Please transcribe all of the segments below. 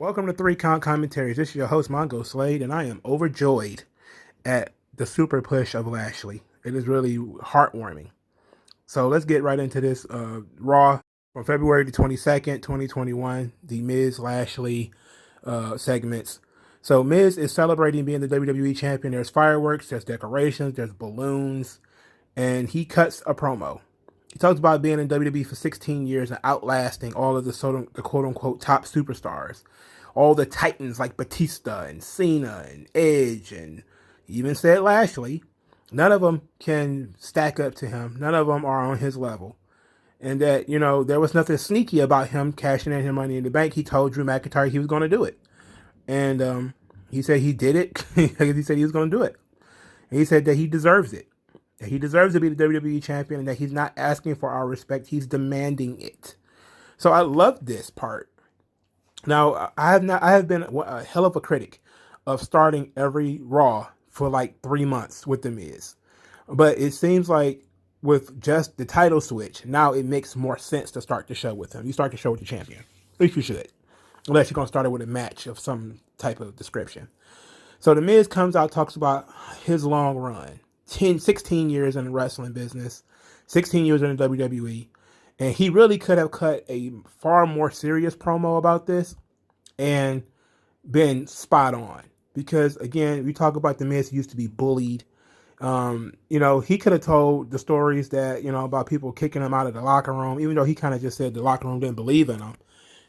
Welcome to Three Count Commentaries. This is your host, Mongo Slade, and I am overjoyed at the super push of Lashley. It is really heartwarming. So let's get right into this Raw from February the 22nd, 2021, the Miz Lashley segments. So Miz is celebrating being the WWE champion. There's fireworks, there's decorations, there's balloons, and he cuts a promo. He talks about being in WWE for 16 years and outlasting all of the quote-unquote top superstars. All the titans like Batista and Cena and Edge, and he even said Lashley. None of them can stack up to him. None of them are on his level. And that, there was nothing sneaky about him cashing in his money in the bank. He told Drew McIntyre he was going to do it. And he said he did it. He said he was going to do it. And he said that he deserves it. That he deserves to be the WWE champion and that he's not asking for our respect. He's demanding it. So I love this part. Now, I have been a hell of a critic of starting every Raw for like 3 months with The Miz. But it seems like with just the title switch, now it makes more sense to start the show with him. You start the show with the champion. At least you should. Unless you're going to start it with a match of some type of description. So The Miz comes out, talks about his long run. 16 years in the wrestling business, 16 years in the WWE, and he really could have cut a far more serious promo about this and been spot on. Because again, we talk about The Miz, he used to be bullied. He could have told the stories that, about people kicking him out of the locker room, even though he kind of just said the locker room didn't believe in him.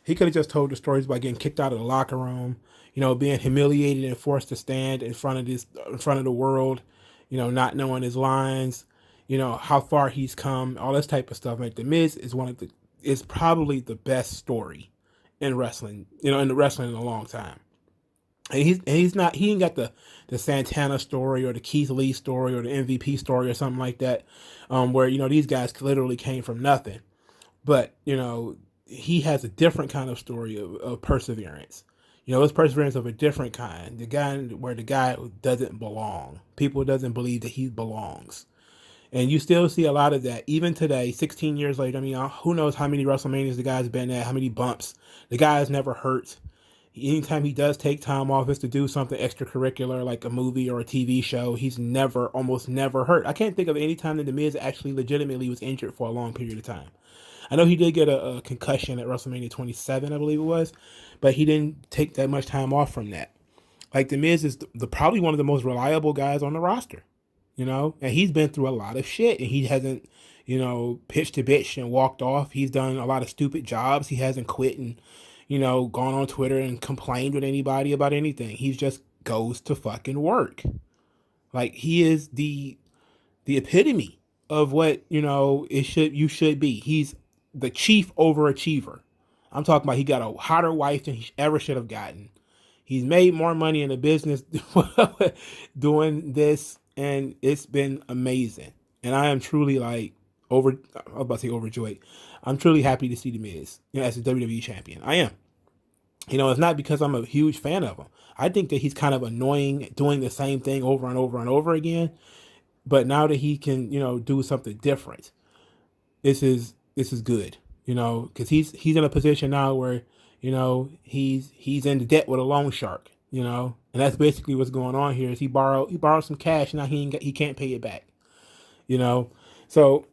He could have just told the stories about getting kicked out of the locker room, being humiliated and forced to stand in front of the world, not knowing his lines, how far he's come, all this type of stuff. Like The Miz is probably the best story in wrestling, in the wrestling in a long time. And he ain't got the Santana story or the Keith Lee story or the MVP story or something like that, where, these guys literally came from nothing. But, he has a different kind of story of perseverance. It's perseverance of a different kind. The guy doesn't belong. People doesn't believe that he belongs. And you still see a lot of that even today, 16 years later. I mean, who knows how many WrestleManias the guy's been at, how many bumps. The guy's never hurt. Anytime he does take time off, it's to do something extracurricular like a movie or a TV show. He's almost never hurt. I can't think of any time that The Miz actually legitimately was injured for a long period of time. I know he did get a concussion at WrestleMania 27, I believe it was, but he didn't take that much time off from that. Like The Miz is probably one of the most reliable guys on the roster, and he's been through a lot of shit, and he hasn't, pitched a bitch and walked off. He's done a lot of stupid jobs. He hasn't quit and, gone on Twitter and complained with anybody about anything. He just goes to fucking work. Like he is the epitome of what, you should be. He's the chief overachiever. I'm talking about he got a hotter wife than he ever should have gotten. He's made more money in the business doing this, and it's been amazing. And I am truly I was about to say overjoyed. I'm truly happy to see The Miz, as a WWE champion. I am. It's not because I'm a huge fan of him. I think that he's kind of annoying doing the same thing over and over and over again. But now that he can, do something different, this is good, because he's in a position now where, he's in debt with a loan shark, and that's basically what's going on here. Is he borrowed some cash, now he can't pay it back, So,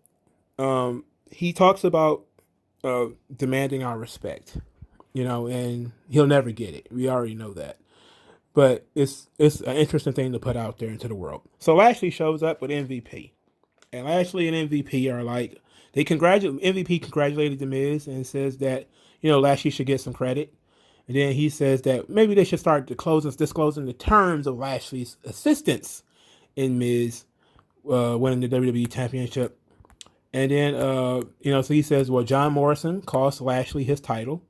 he talks about demanding our respect, and he'll never get it. We already know that. But it's an interesting thing to put out there into the world. So Lashley shows up with MVP. And Lashley and MVP are like, MVP congratulated The Miz and says that, Lashley should get some credit. And then he says that maybe they should start disclosing the terms of Lashley's assistance in Miz winning the WWE Championship. And then, so he says, well, John Morrison cost Lashley his title.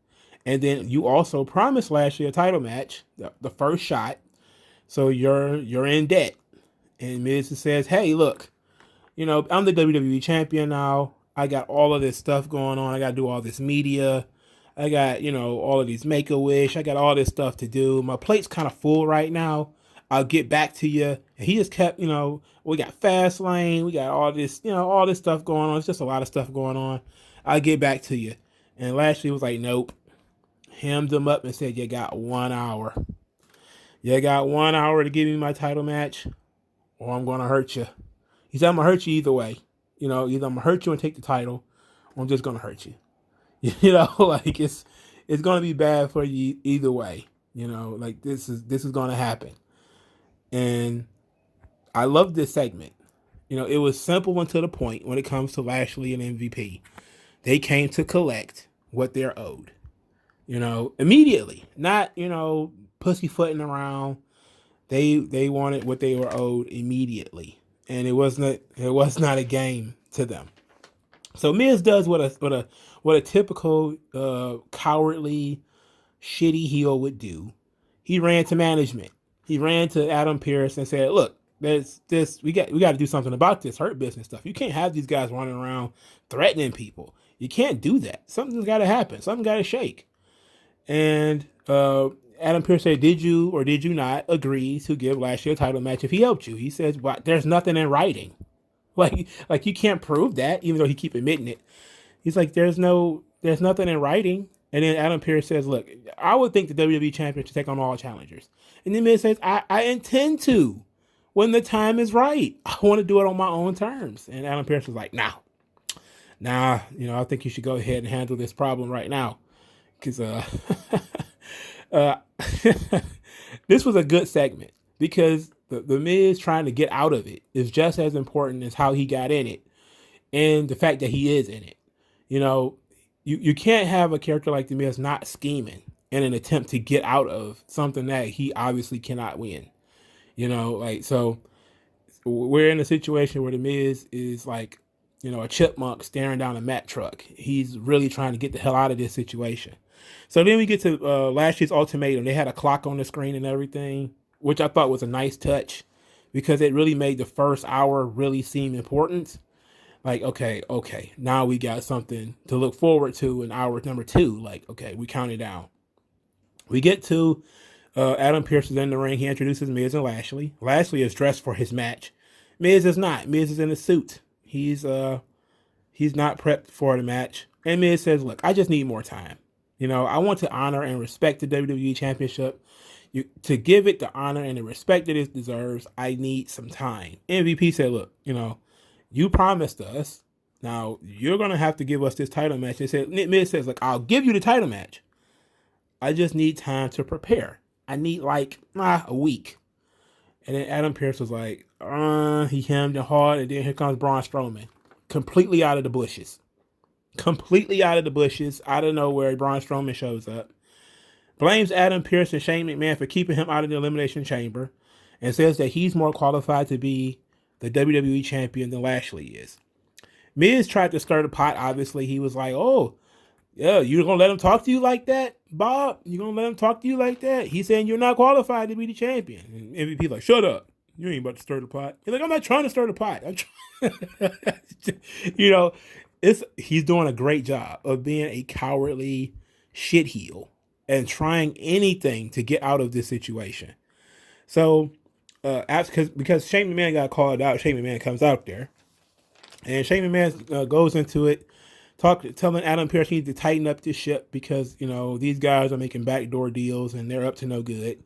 And then you also promised Lashley a title match, the first shot. So you're in debt. And Miz says, hey, look, I'm the WWE champion now. I got all of this stuff going on. I got to do all this media. I got, all of these Make-A-Wish. I got all this stuff to do. My plate's kind of full right now. I'll get back to you. And he just kept, we got Fastlane. We got all this stuff going on. It's just a lot of stuff going on. I'll get back to you. And Lashley was like, nope. hemmed him up and said, "You got 1 hour. You got 1 hour to give me my title match, or I'm gonna hurt you." He said, "I'm gonna hurt you either way. Either I'm gonna hurt you and take the title, or I'm just gonna hurt you. Like it's gonna be bad for you either way. Like this is gonna happen." And I love this segment. It was simple and to the point when it comes to Lashley and MVP. They came to collect what they're owed. Immediately, not pussyfooting around. They wanted what they were owed immediately, and it was not a game to them. So Miz does what a typical cowardly, shitty heel would do. He ran to management. He ran to Adam Pearce and said, "Look, there's this. We got to do something about this hurt business stuff. You can't have these guys running around threatening people. You can't do that. Something's got to happen. Something got to shake." And Adam Pearce said, "Did you or did you not agree to give Lashley a title match if he helped you?" He says, "Well, there's nothing in writing. Like you can't prove that, even though he keep admitting it." He's like, there's nothing in writing." And then Adam Pearce says, "Look, I would think the WWE champion should take on all challengers." And then Miz says, I intend to when the time is right. I want to do it on my own terms." And Adam Pearce was like, nah, I think you should go ahead and handle this problem right now. Because this was a good segment because the Miz trying to get out of it is just as important as how he got in it and the fact that he is in it. You can't have a character like the Miz not scheming in an attempt to get out of something that he obviously cannot win. So we're in a situation where the Miz is like, a chipmunk staring down a Mack truck. He's really trying to get the hell out of this situation. So then we get to Lashley's ultimatum. They had a clock on the screen and everything, which I thought was a nice touch because it really made the first hour really seem important. Like, okay, now we got something to look forward to in hour number 2. Like, okay, we counted down. We get to Adam Pearce is in the ring. He introduces Miz and Lashley. Lashley is dressed for his match. Miz is not. Miz is in a suit. He's not prepped for the match. And Miz says, "Look, I just need more time. I want to honor and respect the WWE Championship. To give it the honor and the respect that it deserves, I need some time." MVP said, "Look, you promised us. Now you're gonna have to give us this title match." Miz says, "Look, I'll give you the title match. I just need time to prepare. I need like a week." And then Adam Pearce was like, he hemmed and hawed, and then here comes Braun Strowman, completely out of the bushes. Out of nowhere, Braun Strowman shows up, blames Adam Pearce and Shane McMahon for keeping him out of the Elimination Chamber, and says that he's more qualified to be the WWE champion than Lashley is. Miz tried to stir the pot, obviously. He was like, "Oh, yeah, you're going to let him talk to you like that, Bob? You going to let him talk to you like that? He's saying you're not qualified to be the champion." And MVP's like, "Shut up. You ain't about to stir the pot." He's like, "I'm not trying to stir the pot. He's doing a great job of being a cowardly shitheel and trying anything to get out of this situation. So, because Shane McMahon got called out, Shane McMahon comes out there. And Shane McMahon goes into it, telling Adam Pearce he needs to tighten up this ship because, these guys are making backdoor deals and they're up to no good.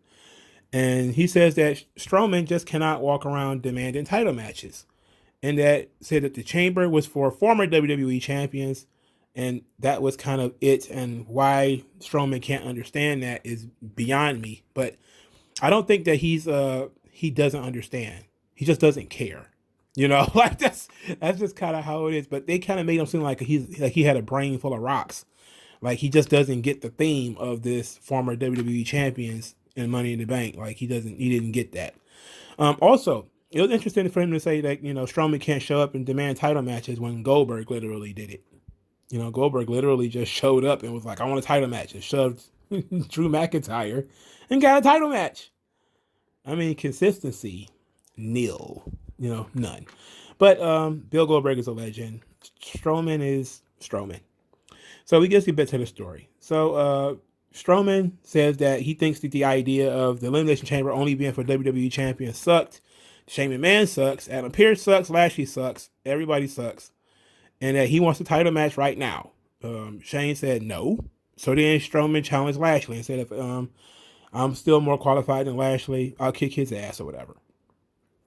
And he says that Strowman just cannot walk around demanding title matches. And that said that the chamber was for former WWE champions. And that was kind of it. And why Strowman can't understand that is beyond me. But I don't think that he doesn't understand. He just doesn't care. Like that's just kind of how it is. But they kind of made him seem like he had a brain full of rocks. Like he just doesn't get the theme of this former WWE champions and Money in the Bank. Like he didn't get that. Also, it was interesting for him to say that, Strowman can't show up and demand title matches when Goldberg literally did it. Goldberg literally just showed up and was like, "I want a title match," and shoved Drew McIntyre and got a title match. I mean, consistency, nil. None. But Bill Goldberg is a legend. Strowman is Strowman. So we get to get to the story. So Strowman says that he thinks that the idea of the Elimination Chamber only being for WWE champions sucked. Shane McMahon sucks. Adam Pearce sucks. Lashley sucks. Everybody sucks. And that he wants a title match right now. Shane said no. So then Strowman challenged Lashley and said, if I'm still more qualified than Lashley, I'll kick his ass or whatever.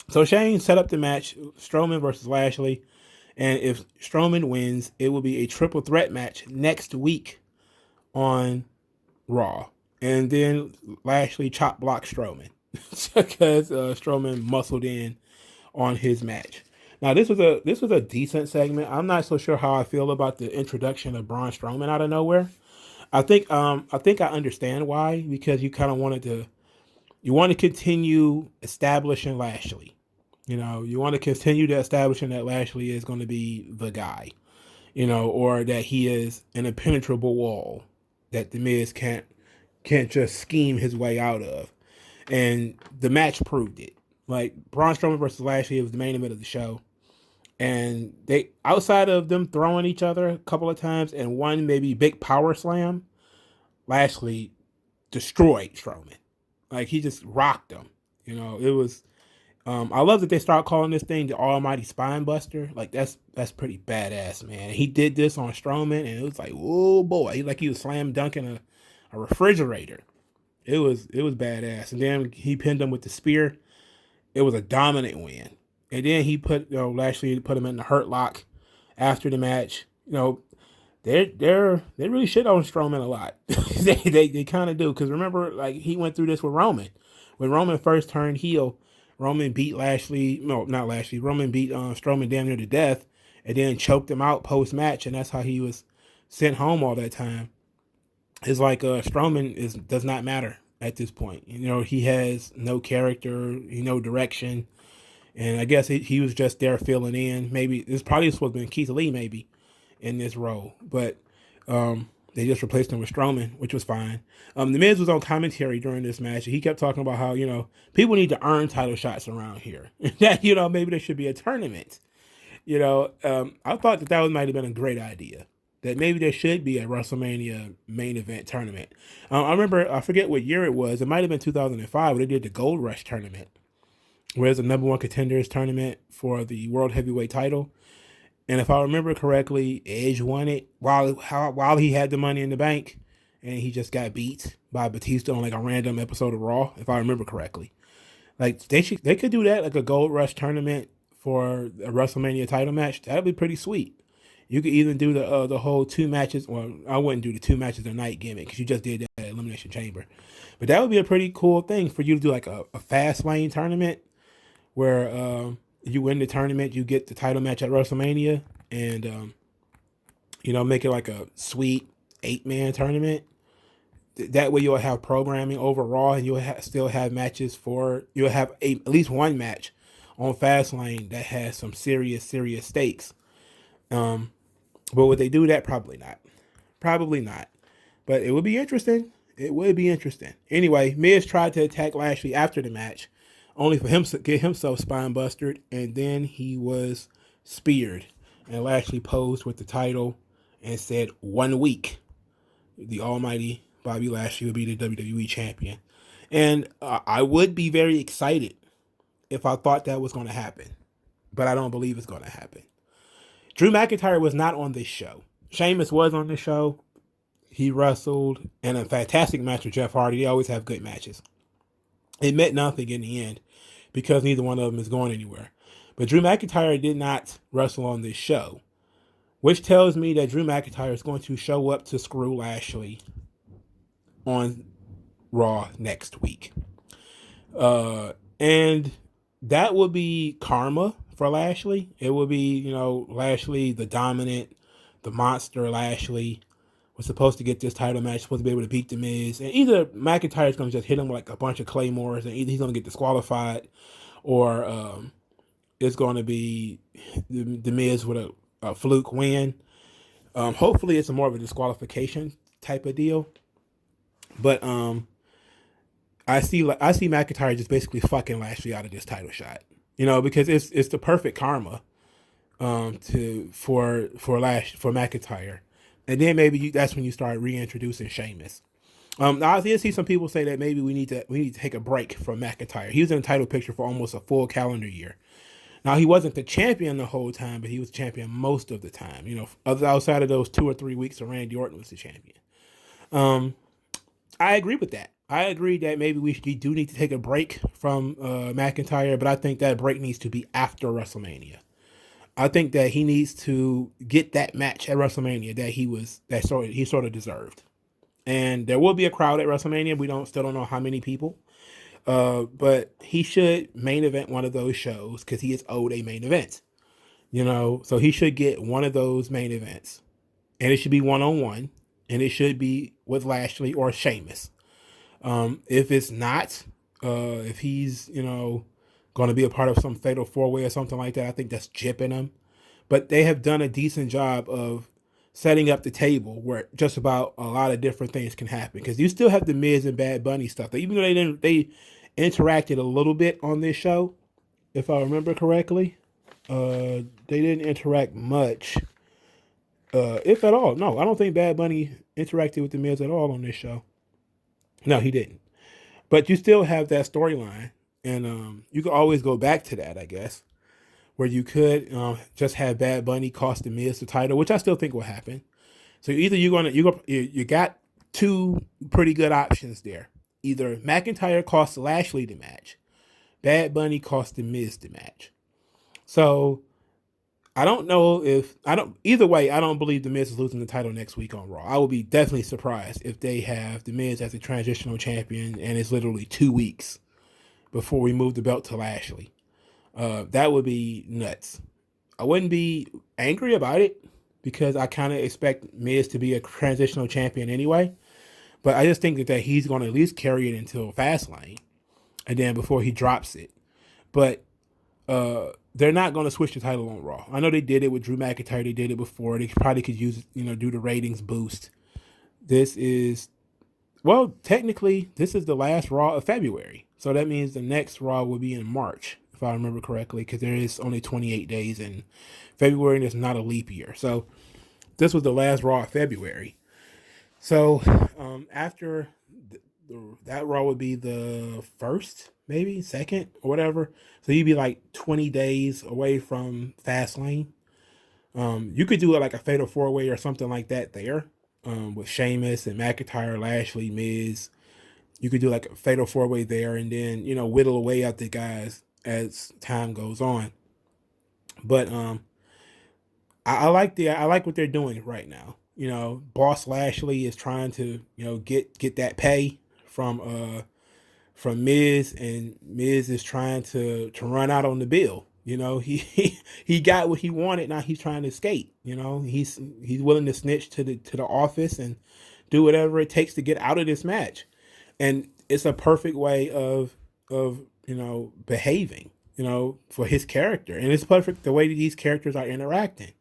So Shane set up the match, Strowman versus Lashley. And if Strowman wins, it will be a triple threat match next week on Raw. And then Lashley chop block Strowman because Strowman muscled in on his match. Now this was a decent segment. I'm not so sure how I feel about the introduction of Braun Strowman out of nowhere. I think I understand why, because you want to continue establishing Lashley. You want to continue to establishing that Lashley is going to be the guy, or that he is an impenetrable wall that the Miz can't just scheme his way out of. And the match proved it. Like Braun Strowman versus Lashley was the main event of the show. And they, outside of them throwing each other a couple of times and one maybe big power slam, Lashley destroyed Strowman. Like he just rocked him. It was. I love that they start calling this thing the Almighty Spine Buster. Like that's pretty badass, man. He did this on Strowman, and it was like, oh boy, he was slam dunking a refrigerator. It was badass. And then he pinned him with the spear. It was a dominant win. And then he put Lashley put him in the hurt lock after the match. They really shit on Strowman a lot. they kind of do, because remember, like, he went through this with Roman. When Roman first turned heel, Roman beat Lashley. No, not Lashley. Roman beat Strowman damn near to death, and then choked him out post match, and that's how he was sent home all that time. It's like Strowman does not matter at this point. He has no character, no direction, and I guess he was just there filling in. Maybe it's probably supposed to be Keith Lee maybe in this role, but they just replaced him with Strowman, which was fine. The Miz was on commentary during this match, and he kept talking about how people need to earn title shots around here. That maybe there should be a tournament. I thought that might have been a great idea. That maybe there should be a WrestleMania main event tournament. I remember, I forget what year it was. It might have been 2005 when they did the Gold Rush tournament, where it's a number one contenders tournament for the World Heavyweight title. And if I remember correctly, Edge won it while he had the Money in the Bank, and he just got beat by Batista on like a random episode of Raw, if I remember correctly. Like they could do that, like a Gold Rush tournament for a WrestleMania title match. That'd be pretty sweet. You could even do the whole 2 matches. Well, I wouldn't do the 2 matches a night gimmick because you just did that at Elimination Chamber. But that would be a pretty cool thing for you to do, like a fast lane tournament where you win the tournament, you get the title match at WrestleMania, and make it like a sweet 8-man tournament. That way you'll have programming over Raw, and you'll still have matches you'll have at least one match on Fastlane that has some serious stakes. But would they do that? Probably not. But it would be interesting. Anyway, Miz tried to attack Lashley after the match, only for him to get himself spine busted, and then he was speared. And Lashley posed with the title and said 1 week, the almighty Bobby Lashley would be the WWE champion. And I would be very excited if I thought that was going to happen. But I don't believe it's going to happen. Drew McIntyre was not on this show. Sheamus was on this show. He wrestled in a fantastic match with Jeff Hardy. They always have good matches. It meant nothing in the end because neither one of them is going anywhere. But Drew McIntyre did not wrestle on this show, which tells me that Drew McIntyre is going to show up to screw Lashley on Raw next week. And that would be karma for Lashley. It would be, Lashley, the dominant, the monster Lashley, was supposed to get this title match, supposed to be able to beat The Miz. And either McIntyre's going to just hit him with like a bunch of claymores, and either he's going to get disqualified, or it's going to be the Miz with a fluke win. Hopefully it's more of a disqualification type of deal. But I see McIntyre just basically fucking Lashley out of this title shot. Because it's the perfect karma for McIntyre. And then maybe that's when you start reintroducing Sheamus. I did see some people say that maybe we need to take a break from McIntyre. He was in the title picture for almost a full calendar year. Now, he wasn't the champion the whole time, but he was champion most of the time. Outside of those 2 or 3 weeks, Randy Orton was the champion. I agree with that. I agree that maybe we do need to take a break from McIntyre, but I think that break needs to be after WrestleMania. I think that he needs to get that match at WrestleMania that he sort of deserved. And there will be a crowd at WrestleMania. We still don't know how many people. But he should main event one of those shows because he is owed a main event. So he should get one of those main events, and it should be 1-on-1, and it should be with Lashley or Sheamus. If it's not, if he's going to be a part of some fatal 4-way or something like that, I think that's jipping him. But they have done a decent job of setting up the table where just about a lot of different things can happen, because you still have the Miz and Bad Bunny stuff. Even though they interacted a little bit on this show, if I remember correctly. They didn't interact much, if at all. No, I don't think Bad Bunny interacted with the Miz at all on this show. No, he didn't. But you still have that storyline, and you can always go back to that, I guess, where you could just have Bad Bunny cost the Miz the title, which I still think will happen. So either you got two pretty good options there. Either McIntyre costs Lashley the match, Bad Bunny costs the Miz the match. So I don't know either way, I don't believe the Miz is losing the title next week on Raw. I will be definitely surprised if they have the Miz as a transitional champion and it's literally 2 weeks before we move the belt to Lashley. That would be nuts. I wouldn't be angry about it because I kind of expect Miz to be a transitional champion anyway. But I just think that he's going to at least carry it until Fastlane, and then before he drops it. But they're not going to switch the title on Raw. I know they did it with Drew McIntyre. They did it before. They probably could use, do the ratings boost. Technically, this is the last Raw of February. So that means the next Raw will be in March, if I remember correctly, because there is only 28 days in February and it's not a leap year. So this was the last Raw of February. So after that Raw would be the first, maybe second or whatever. So you'd be like 20 days away from Fastlane. You could do it like a fatal 4-way or something like that there, with Sheamus and McIntyre, Lashley, Miz. You could do like a fatal 4-way there, and then whittle away at the guys as time goes on. But I like what they're doing right now. Boss Lashley is trying to get that pay from Miz, and Miz is trying to run out on the bill. He got what he wanted. Now he's trying to skate. He's willing to snitch to the office and do whatever it takes to get out of this match. And it's a perfect way of behaving, for his character. And it's perfect the way that these characters are interacting.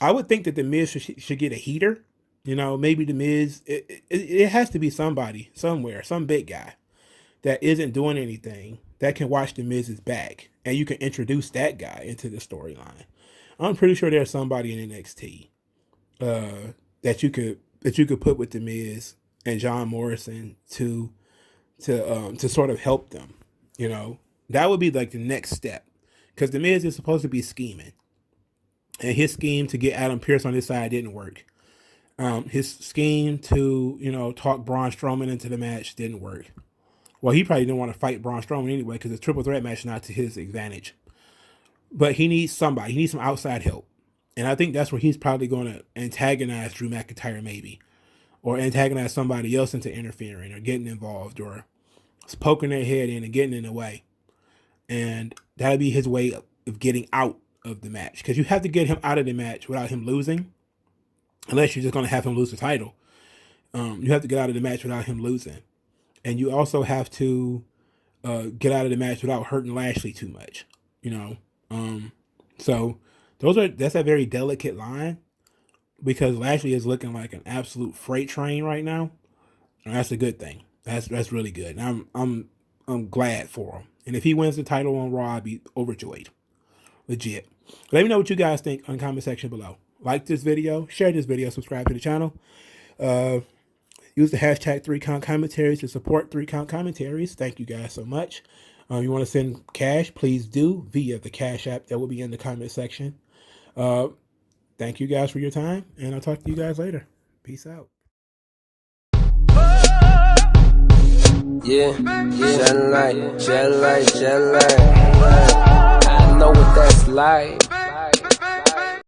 I would think that the Miz should get a heater. Maybe the Miz, it has to be somebody somewhere, some big guy that isn't doing anything that can watch the Miz's back, and you can introduce that guy into the storyline. I'm pretty sure there's somebody in NXT that you could put with the Miz and John Morrison to sort of help them. That would be like the next step, because the Miz is supposed to be scheming, and his scheme to get Adam Pearce on his side didn't work. His scheme to, talk Braun Strowman into the match didn't work. Well, he probably didn't want to fight Braun Strowman anyway, because the triple threat match is not to his advantage. But he needs somebody. He needs some outside help. And I think that's where he's probably going to antagonize Drew McIntyre maybe. Or antagonize somebody else into interfering or getting involved or poking their head in and getting in the way. And that'll be his way of getting out of the match. Because you have to get him out of the match without him losing. Unless you're just going to have him lose the title. You have to get out of the match without him losing. And you also have to get out of the match without hurting Lashley too much. So that's a very delicate line, because Lashley is looking like an absolute freight train right now. And that's a good thing. That's really good. And I'm glad for him. And if he wins the title on Raw, I'd be overjoyed. Legit. Let me know what you guys think on the comment section below. Like this video, share this video, subscribe to the channel. Use the hashtag 3Count Commentaries to support 3Count Commentaries. Thank you guys so much. You want to send cash, please do via the Cash App that will be in the comment section. Thank you guys for your time, and I'll talk to you guys later. Peace. Peace out. Yeah, shed light. I know what that's like.